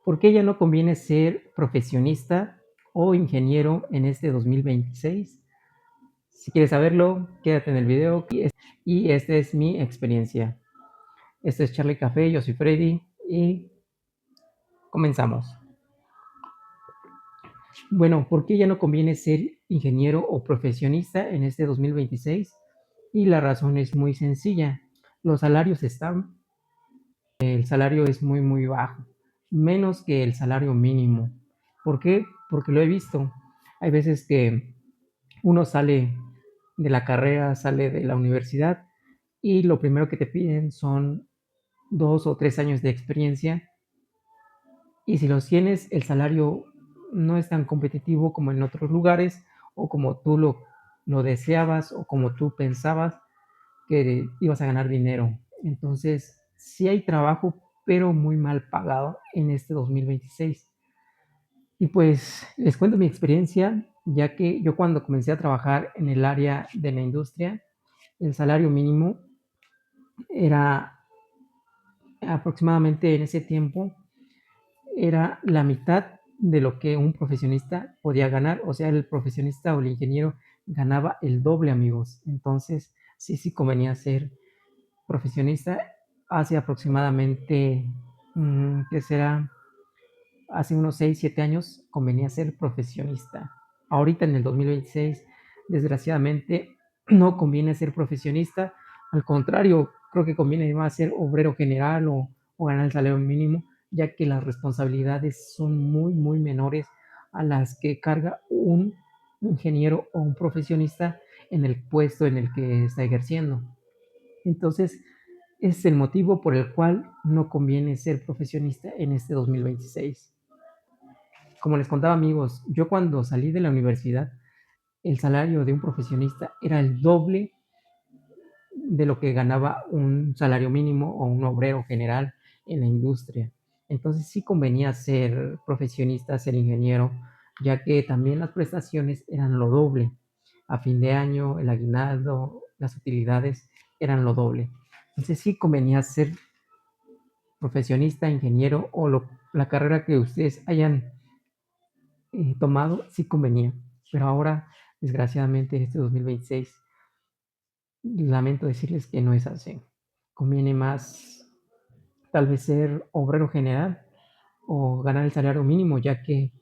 ¿Por qué ya no conviene ser profesionista o ingeniero en este 2026? Si quieres saberlo, quédate en el video y esta es mi experiencia. Este es Charlie Café, yo soy Freddy y comenzamos. Bueno, ¿por qué ya no conviene ser ingeniero o profesionista en este 2026? Y la razón es muy sencilla. Los salarios el salario es muy bajo, menos que el salario mínimo. ¿Por qué? Porque lo he visto. Hay veces que uno sale de la carrera, sale de la universidad y lo primero que te piden son 2 o 3 años de experiencia, y si los tienes, el salario no es tan competitivo como en otros lugares o como tú lo deseabas o como tú pensabas que ibas a ganar dinero. Entonces, sí hay trabajo, pero muy mal pagado en este 2026. Y pues les cuento mi experiencia, ya que yo cuando comencé a trabajar en el área de la industria, el salario mínimo era aproximadamente en ese tiempo, era la mitad de lo que un profesionista podía ganar. O sea, el profesionista o el ingeniero ganaba el doble, amigos. Entonces, sí convenía ser profesionista. Hace aproximadamente, ¿qué será? Hace unos 6 7 años convenía ser profesionista. Ahorita en el 2026, desgraciadamente, no conviene ser profesionista. Al contrario, creo que conviene más ser obrero general o ganar el salario mínimo, ya que las responsabilidades son muy menores a las que carga un ingeniero o un profesionista en el puesto en el que está ejerciendo. Entonces, es el motivo por el cual no conviene ser profesionista en este 2026. Como les contaba, amigos, yo cuando salí de la universidad, el salario de un profesionista era el doble de lo que ganaba un salario mínimo o un obrero general en la industria. Entonces sí convenía ser profesionista, ser ingeniero, ya que también las prestaciones eran lo doble. A fin de año, el aguinaldo, las utilidades eran lo doble. Entonces sí convenía ser profesionista, ingeniero o la carrera que ustedes hayan tomado, sí convenía. Pero ahora, desgraciadamente, este 2026, lamento decirles que no es así. Conviene más tal vez ser obrero general o ganar el salario mínimo, ya que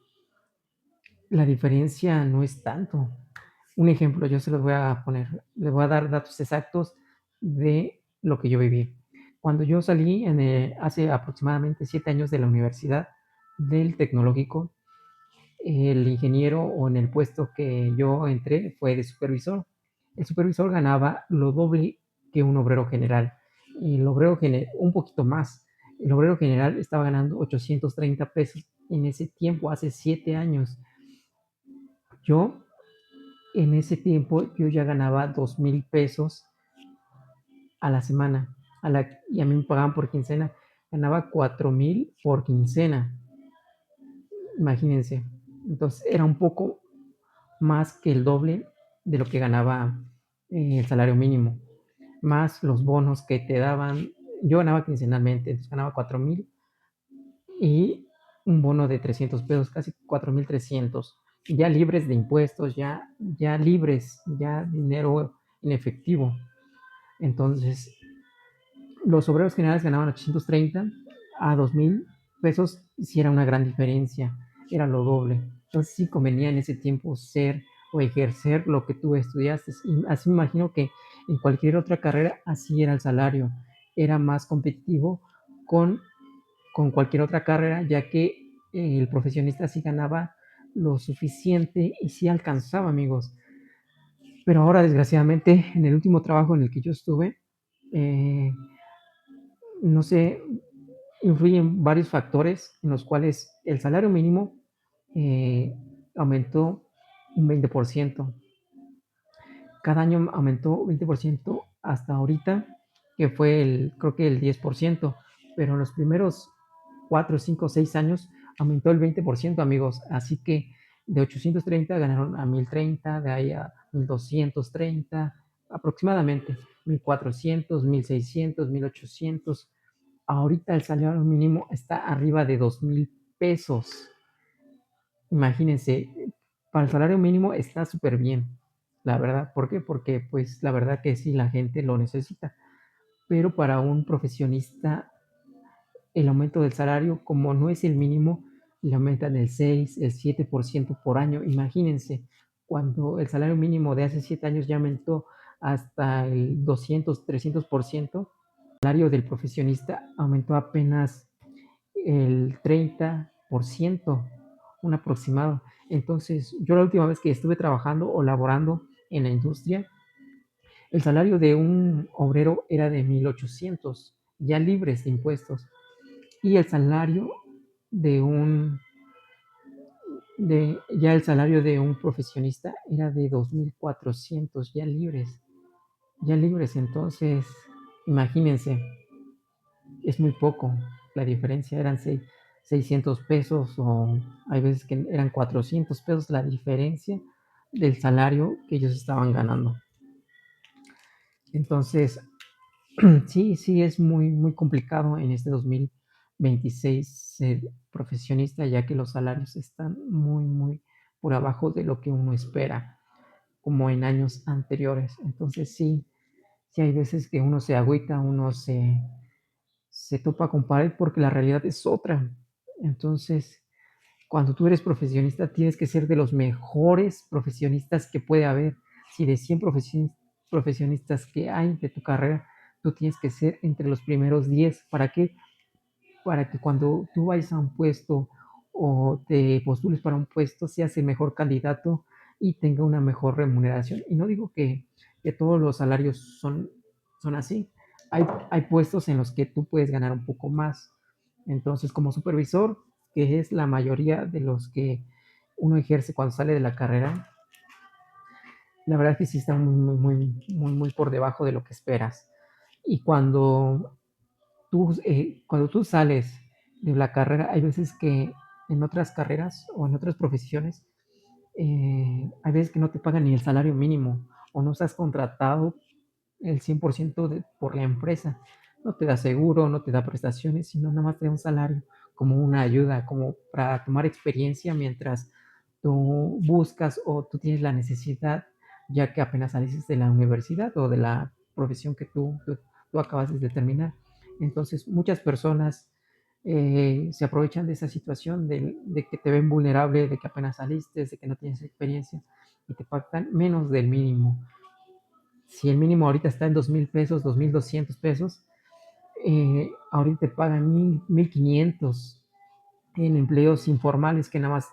la diferencia no es tanto. Un ejemplo, yo se los voy a poner, les voy a dar datos exactos de lo que yo viví. Cuando yo salí hace aproximadamente 7 años de la universidad del tecnológico, el ingeniero o en el puesto que yo entré fue de supervisor. El supervisor ganaba lo doble que un obrero general. Y el obrero general, un poquito más. El obrero general estaba ganando 830 pesos en ese tiempo, hace 7 años. Yo, en ese tiempo, yo ya ganaba 2,000 pesos a la semana. Y a mí me pagaban por quincena. Ganaba 4,000 por quincena. Imagínense. Entonces era un poco más que el doble de lo que ganaba el salario mínimo, más los bonos que te daban. Yo ganaba quincenalmente, entonces ganaba 4,000 y un bono de 300 pesos, casi 4,300, ya libres de impuestos, ya libres, ya dinero en efectivo. Entonces, los obreros generales ganaban 830 a 2,000 pesos, si era una gran diferencia, era lo doble. Entonces sí convenía en ese tiempo ser o ejercer lo que tú estudiaste. Y así me imagino que en cualquier otra carrera así era el salario. Era más competitivo con, con cualquier otra carrera, ya que el profesionista sí ganaba lo suficiente y sí alcanzaba, amigos. Pero ahora, desgraciadamente, en el último trabajo en el que yo estuve, eh, no sé, influyen varios factores en los cuales el salario mínimo aumentó un 20%. Cada año aumentó 20% hasta ahorita, que fue creo que el 10%, pero en los primeros 4, 5, 6 años aumentó el 20%, amigos. Así que de 830 ganaron a 1,030, de ahí a 1,230, aproximadamente 1,400, 1,600, 1,800. Ahorita el salario mínimo está arriba de 2,000 pesos. Imagínense, para el salario mínimo está súper bien, la verdad. ¿Por qué? Porque pues la verdad que sí, la gente lo necesita. Pero para un profesionista, el aumento del salario, como no es el mínimo, le aumentan el 6, el 7% por año. Imagínense, cuando el salario mínimo de hace 7 años ya aumentó hasta el 200, 300%, el salario del profesionista aumentó apenas el 30%, un aproximado. Entonces, yo la última vez que estuve trabajando o laborando en la industria, el salario de un obrero era de 1,800, ya libres de impuestos, y el salario de un ya el salario de un profesionista era de 2,400, ya libres, ya libres. Entonces, imagínense, es muy poco. La diferencia eran 600 pesos, o hay veces que eran 400 pesos la diferencia del salario que ellos estaban ganando. Entonces, sí, sí es muy, muy complicado en este 2026 ser profesionista, ya que los salarios están muy, muy por abajo de lo que uno espera, como en años anteriores. Entonces, sí, sí hay veces que uno se agüita, uno se topa con pared porque la realidad es otra. Entonces, cuando tú eres profesionista, tienes que ser de los mejores profesionistas que puede haber. Si de 100 profesionistas que hay de tu carrera, tú tienes que ser entre los primeros 10. ¿Para qué? Para que cuando tú vayas a un puesto o te postules para un puesto, seas el mejor candidato y tenga una mejor remuneración. Y no digo que todos los salarios son así. Hay puestos en los que tú puedes ganar un poco más. Entonces, como supervisor, que es la mayoría de los que uno ejerce cuando sale de la carrera, la verdad es que sí está muy, muy, muy, muy, muy por debajo de lo que esperas. Y cuando tú sales de la carrera, hay veces que en otras carreras o en otras profesiones, hay veces que no te pagan ni el salario mínimo o no estás contratado el 100% por la empresa. No te da seguro, no te da prestaciones, sino nada más te da un salario como una ayuda, como para tomar experiencia mientras tú buscas o tú tienes la necesidad, ya que apenas sales de la universidad o de la profesión que tú acabas de terminar. Entonces, muchas personas se aprovechan de esa situación de que te ven vulnerable, de que apenas saliste, de que no tienes experiencia y te pagan menos del mínimo. Si el mínimo ahorita está en 2,000 pesos, 2,200 pesos, ahorita te pagan 1,500 en empleos informales que nada más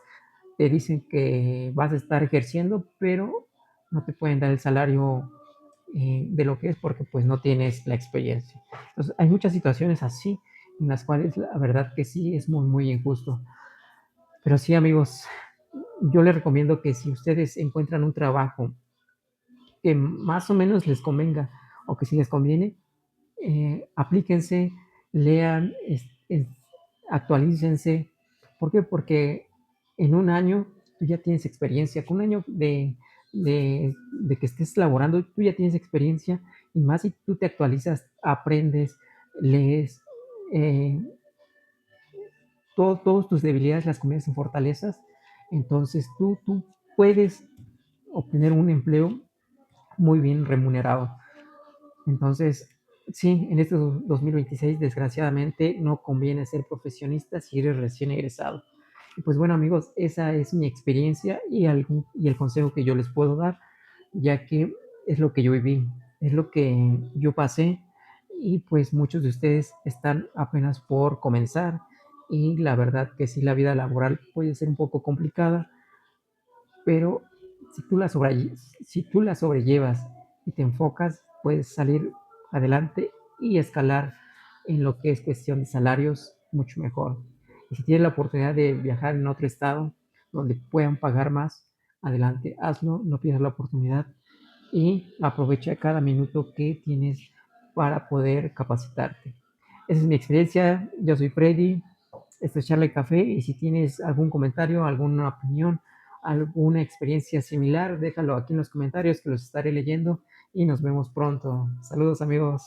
te dicen que vas a estar ejerciendo, pero no te pueden dar el salario de lo que es porque pues no tienes la experiencia. Entonces hay muchas situaciones así en las cuales la verdad que sí es muy, muy injusto. Pero sí, amigos, yo les recomiendo que si ustedes encuentran un trabajo que más o menos les convenga o que si les conviene, aplíquense, lean, actualícense. ¿Por qué? Porque en un año tú ya tienes experiencia, con un año de que estés laborando, tú ya tienes experiencia y más si tú te actualizas, aprendes, lees, eh, todas tus debilidades las conviertes en fortalezas, entonces tú puedes obtener un empleo muy bien remunerado. Entonces, sí, en este 2026 desgraciadamente no conviene ser profesionista si eres recién egresado. Y pues bueno amigos, esa es mi experiencia y el consejo que yo les puedo dar, ya que es lo que yo viví, es lo que yo pasé y pues muchos de ustedes están apenas por comenzar y la verdad que sí, la vida laboral puede ser un poco complicada, pero si tú la sobrellevas y te enfocas, puedes salir adelante y escalar en lo que es cuestión de salarios mucho mejor. Y si tienes la oportunidad de viajar en otro estado donde puedan pagar más, adelante, hazlo, no pierdas la oportunidad y aprovecha cada minuto que tienes para poder capacitarte. Esa es mi experiencia, yo soy Freddy, esto es Charla y Café y si tienes algún comentario, alguna opinión, alguna experiencia similar, déjalo aquí en los comentarios que los estaré leyendo y nos vemos pronto. Saludos amigos.